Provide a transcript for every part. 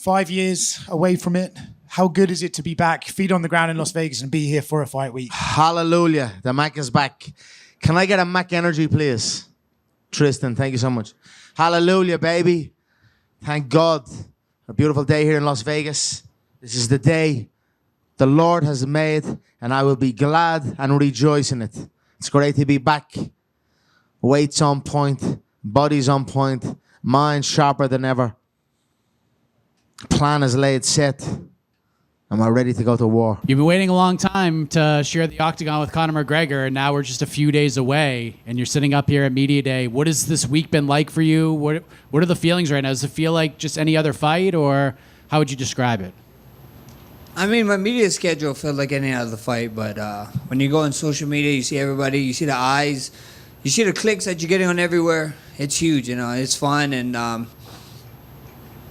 5 years away from it. How good is it to be back, feet on the ground in Las Vegas and be here for a fight week? Hallelujah. The Mac is back. Can I get a Mac energy, please? Tristan, thank you so much. Hallelujah, baby. Thank God. A beautiful day here in Las Vegas. This is the day the Lord has made, and I will be glad and rejoice in it. It's great to be back. Weight's on point. Body's on point. Mind sharper than ever. Plan is laid, set. Am I ready to go to war? You've been waiting a long time to share the Octagon with Conor McGregor, and now we're just a few days away, and you're sitting up here at Media Day. What has this week been like for you? What are the feelings right now? Does it feel like just any other fight, or how would you describe it? I mean, my media schedule felt like any other fight, but when you go on social media, you see everybody, you see the eyes, you see the clicks that you're getting on everywhere. It's huge, you know, it's fun, and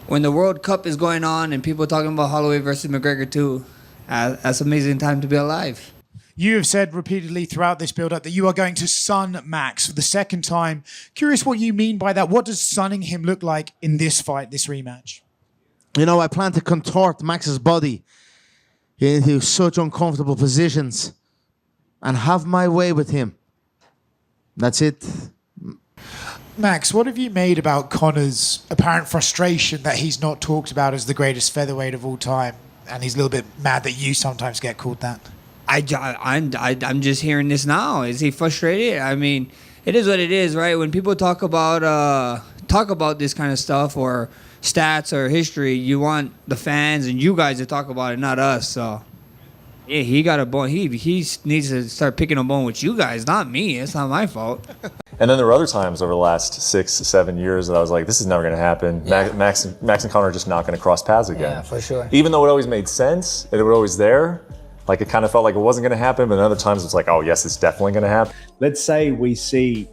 when the World Cup is going on and people are talking about Holloway versus McGregor too, that's an amazing time to be alive. You have said repeatedly throughout this build-up that you are going to sun Max for the second time. Curious what you mean by that. What does sunning him look like in this fight, this rematch? You know, I plan to contort Max's body into such uncomfortable positions and have my way with him. That's it. Max, what have you made about Conor's apparent frustration that he's not talked about as the greatest featherweight of all time, and he's a little bit mad that you sometimes get called that? I'm just hearing this now. Is he frustrated? I mean, it is what it is, right? When people talk about this kind of stuff or stats or history, you want the fans and you guys to talk about it, not us. So yeah, he got a bone. He needs to start picking a bone with you guys, not me. It's not my fault. And then there were other times over the last 6 to 7 years that I was like, this is never going to happen. Yeah. Max and Conor are just not going to cross paths again. Yeah, for sure. Even though it always made sense, and it was always there, like it kind of felt like it wasn't going to happen, but then other times it's like, oh yes, it's definitely going to happen. Let's say we see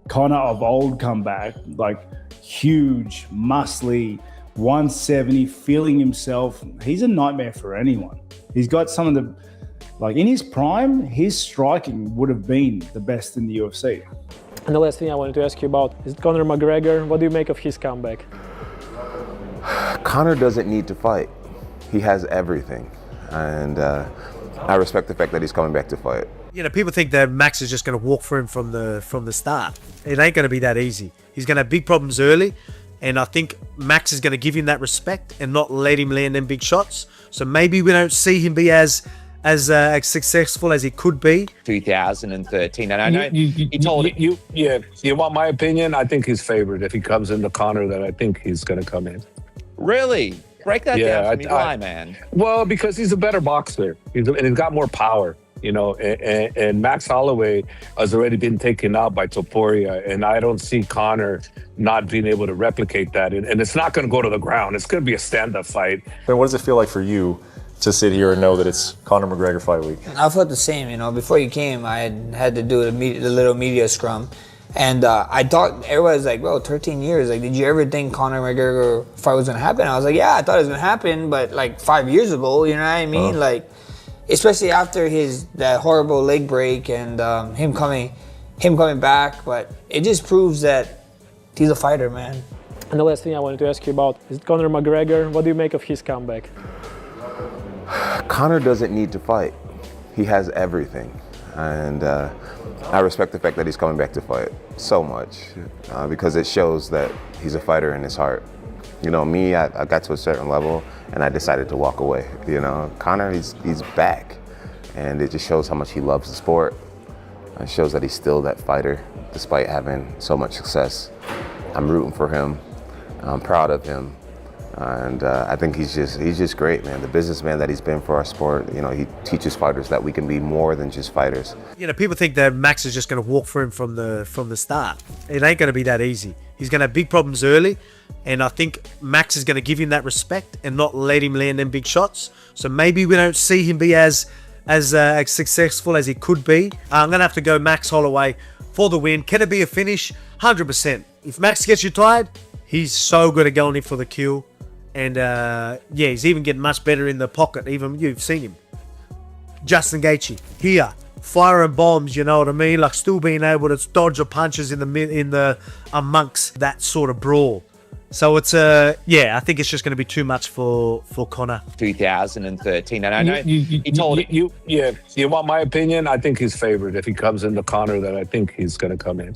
Conor of old come back, like huge, muscly, 170, feeling himself. He's a nightmare for anyone. He's got some of the, like in his prime, his striking would have been the best in the UFC. And the last thing I wanted to ask you about is Conor McGregor. What do you make of his comeback? Conor doesn't need to fight. He has everything. And I respect the fact that he's coming back to fight. You know, people think that Max is just going to walk for him from the start. It ain't going to be that easy. He's going to have big problems early, and I think Max is going to give him that respect and not let him land them big shots. So maybe we don't see him be as successful as he could be. 2013, and I know he told you. You want my opinion? I think he's favored. If he comes into Conor, then I think he's going to come in. Really? Break that down for me. Why, man? Well, because he's a better boxer. He's got more power, you know. And Max Holloway has already been taken out by Topuria, and I don't see Conor not being able to replicate that. And it's not going to go to the ground. It's going to be a stand-up fight. But what does it feel like for you to sit here and know that it's Conor McGregor fight week? I felt the same, you know. Before you came, I had to do the little media scrum. And I thought, everybody's like, bro, 13 years. Like, did you ever think Conor McGregor fight was going to happen? I was like, yeah, I thought it was going to happen, but like 5 years ago, you know what I mean? Like, especially after that horrible leg break and him coming back. But it just proves that he's a fighter, man. And the last thing I wanted to ask you about is Conor McGregor. What do you make of his comeback? Conor doesn't need to fight. He has everything. And I respect the fact that he's coming back to fight so much because it shows that he's a fighter in his heart. You know, me, I got to a certain level and I decided to walk away. You know, Conor, he's back, and it just shows how much he loves the sport. It shows that he's still that fighter despite having so much success. I'm rooting for him. I'm proud of him. And I think he's just great, man. The businessman that he's been for our sport, you know, he teaches fighters that we can be more than just fighters. You know, people think that Max is just going to walk for him from the start. It ain't going to be that easy. He's going to have big problems early, and I think Max is going to give him that respect and not let him land them big shots. So maybe we don't see him be as successful as he could be. I'm going to have to go Max Holloway for the win. Can it be a finish? 100%. If Max gets you tired, he's so good at going in for the kill. And yeah, he's even getting much better in the pocket. Even you've seen him. Justin Gaethje here, firing bombs. You know what I mean? Like still being able to dodge the punches in the amongst that sort of brawl. So it's I think it's just going to be too much for Conor. 2013, and I know he told you want my opinion? I think he's favored if he comes into Conor. Then I think he's going to come in.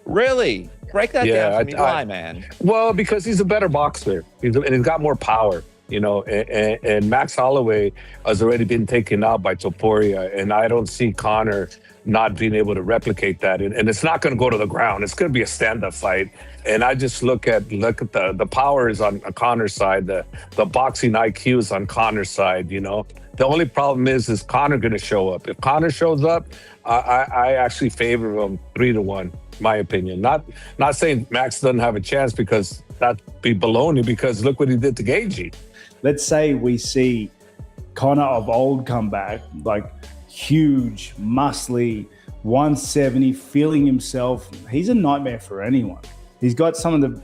Really break that down for me, why, man? Well, because he's a better boxer, and he's got more power. You know, and Max Holloway has already been taken out by Topuria, and I don't see Conor not being able to replicate that. And it's not going to go to the ground. It's going to be a stand-up fight. And I just look at the power is on Conor's side, the boxing IQ is on Conor's side. You know, the only problem is Conor going to show up? If Conor shows up, I actually favor him 3-1. My opinion. Not saying Max doesn't have a chance, because that'd be baloney, because look what he did to Gaethje. Let's say we see Conor of old come back, like huge, muscly, 170, feeling himself. He's a nightmare for anyone. He's got some of the,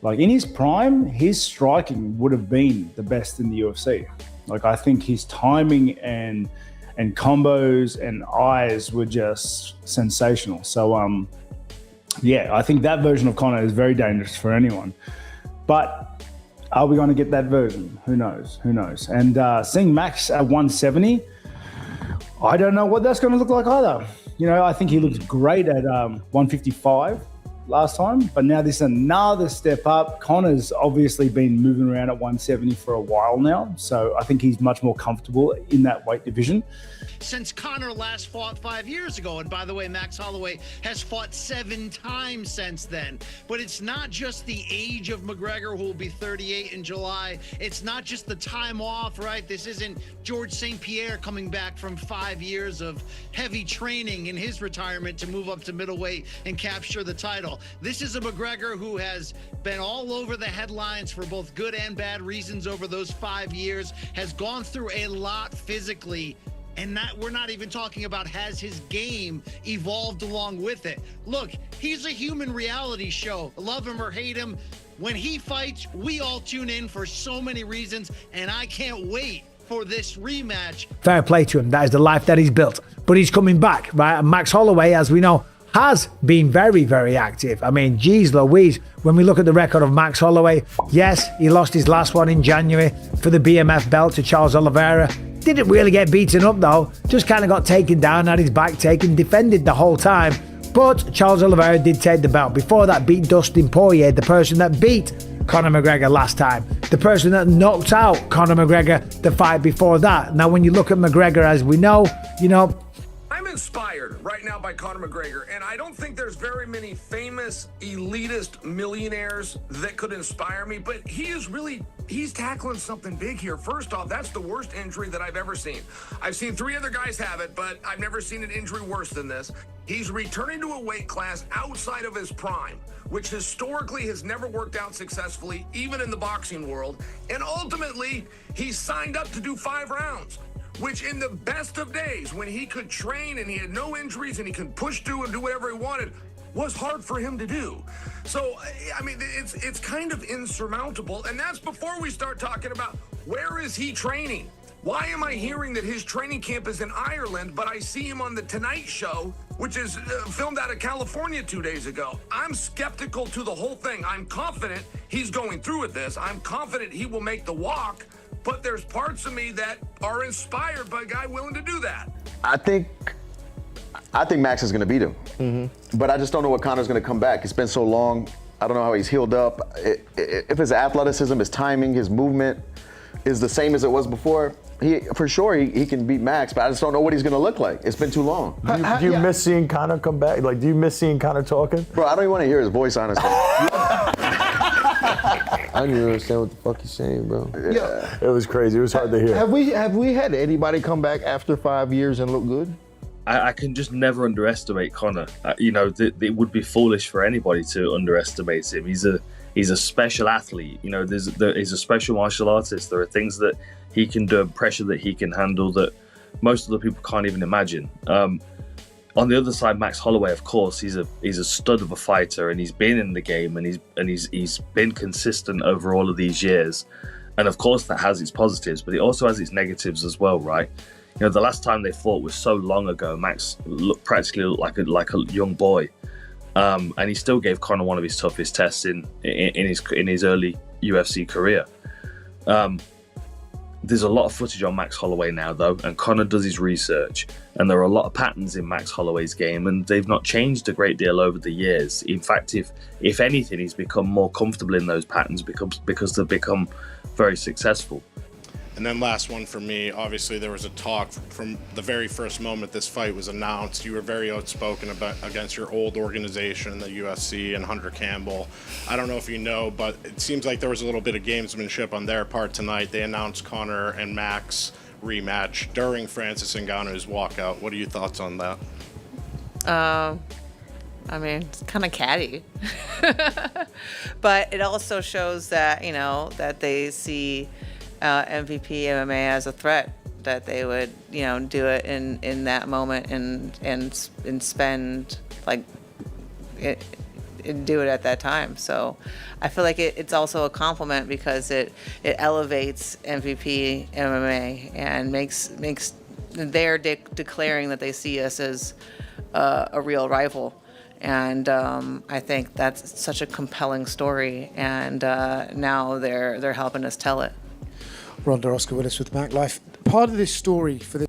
like in his prime, his striking would have been the best in the UFC. Like I think his timing and combos and eyes were just sensational. So I think that version of Conor is very dangerous for anyone. But are we going to get that version? Who knows? And seeing Max at 170, I don't know what that's going to look like either. You know, I think he looked great at 155 last time, but now this is another step up. Conor's obviously been moving around at 170 for a while now, so I think he's much more comfortable in that weight division. Since Conor last fought 5 years ago, and by the way, Max Holloway has fought 7 times since then. But it's not just the age of McGregor, who will be 38 in July. It's not just the time off, right? This isn't George St. Pierre coming back from 5 years of heavy training in his retirement to move up to middleweight and capture the title. This is a McGregor who has been all over the headlines for both good and bad reasons over those 5 years, has gone through a lot physically. And we're not even talking about has his game evolved along with it. Look, he's a human reality show. Love him or hate him. When he fights, we all tune in for so many reasons, and I can't wait for this rematch. Fair play to him. That is the life that he's built. But he's coming back, right? And Max Holloway, as we know, has been very, very active. I mean, geez Louise, when we look at the record of Max Holloway, yes, he lost his last one in January for the BMF belt to Charles Oliveira. Didn't really get beaten up though, just kind of got taken down, had his back taken, defended the whole time. But Charles Oliveira did take the belt. Before that, beat Dustin Poirier, the person that beat Conor McGregor last time, the person that knocked out Conor McGregor the fight before that. Now, when you look at McGregor, as we know, I'm inspired right now by Conor McGregor, and I don't think there's very many famous elitist millionaires that could inspire me, but he's tackling something big here. First off, that's the worst injury that I've ever seen. I've seen 3 other guys have it, but I've never seen an injury worse than this. He's returning to a weight class outside of his prime, which historically has never worked out successfully, even in the boxing world. And ultimately, he signed up to do 5 rounds, which in the best of days, when he could train and he had no injuries and he could push through and do whatever he wanted, was hard for him to do. So, I mean, it's kind of insurmountable. And that's before we start talking about where is he training? Why am I hearing that his training camp is in Ireland, but I see him on The Tonight Show, which is filmed out of California 2 days ago? I'm skeptical to the whole thing. I'm confident he's going through with this. I'm confident he will make the walk, but there's parts of me that are inspired by a guy willing to do that. I think Max is going to beat him, but I just don't know what Conor's going to come back. It's been so long. I don't know how he's healed up. If his athleticism, his timing, his movement is the same as it was before, he can beat Max, but I just don't know what he's going to look like. It's been too long. Do you miss seeing Conor come back? Like, do you miss seeing Conor talking? Bro, I don't even want to hear his voice, honestly. I don't even understand what the fuck he's saying, bro. Yeah. It was crazy. It was hard to hear. Have we had anybody come back after 5 years and look good? I can just never underestimate Conor. It would be foolish for anybody to underestimate him. He's a special athlete. He's a special martial artist. There are things that he can do, pressure that he can handle that most other people can't even imagine. On the other side, Max Holloway, of course, he's a stud of a fighter, and he's been in the game, and he's been consistent over all of these years. And of course, that has its positives, but it also has its negatives as well, right? The last time they fought was so long ago. Max practically looked like a young boy. and he still gave Conor one of his toughest tests in his early UFC career. There's a lot of footage on Max Holloway now, though, and Conor does his research, and there are a lot of patterns in Max Holloway's game, and they've not changed a great deal over the years. In fact, if anything, he's become more comfortable in those patterns because they've become very successful. And then last one for me, obviously there was a talk from the very first moment this fight was announced. You were very outspoken against your old organization, the UFC, and Hunter Campbell. I don't know if you know, but it seems like there was a little bit of gamesmanship on their part tonight. They announced Conor and Max rematch during Francis Ngannou's walkout. What are your thoughts on that? I mean, it's kind of catty. But it also shows that, that they see MVP MMA as a threat, that they would do it in that moment and spend like it and do it at that time. So I feel like it's also a compliment because it elevates MVP MMA and makes they're declaring that they see us as a real rival. And I think that's such a compelling story, and now they're helping us tell it. Ronda Oscar Willis with Mac Life. Part of this story for this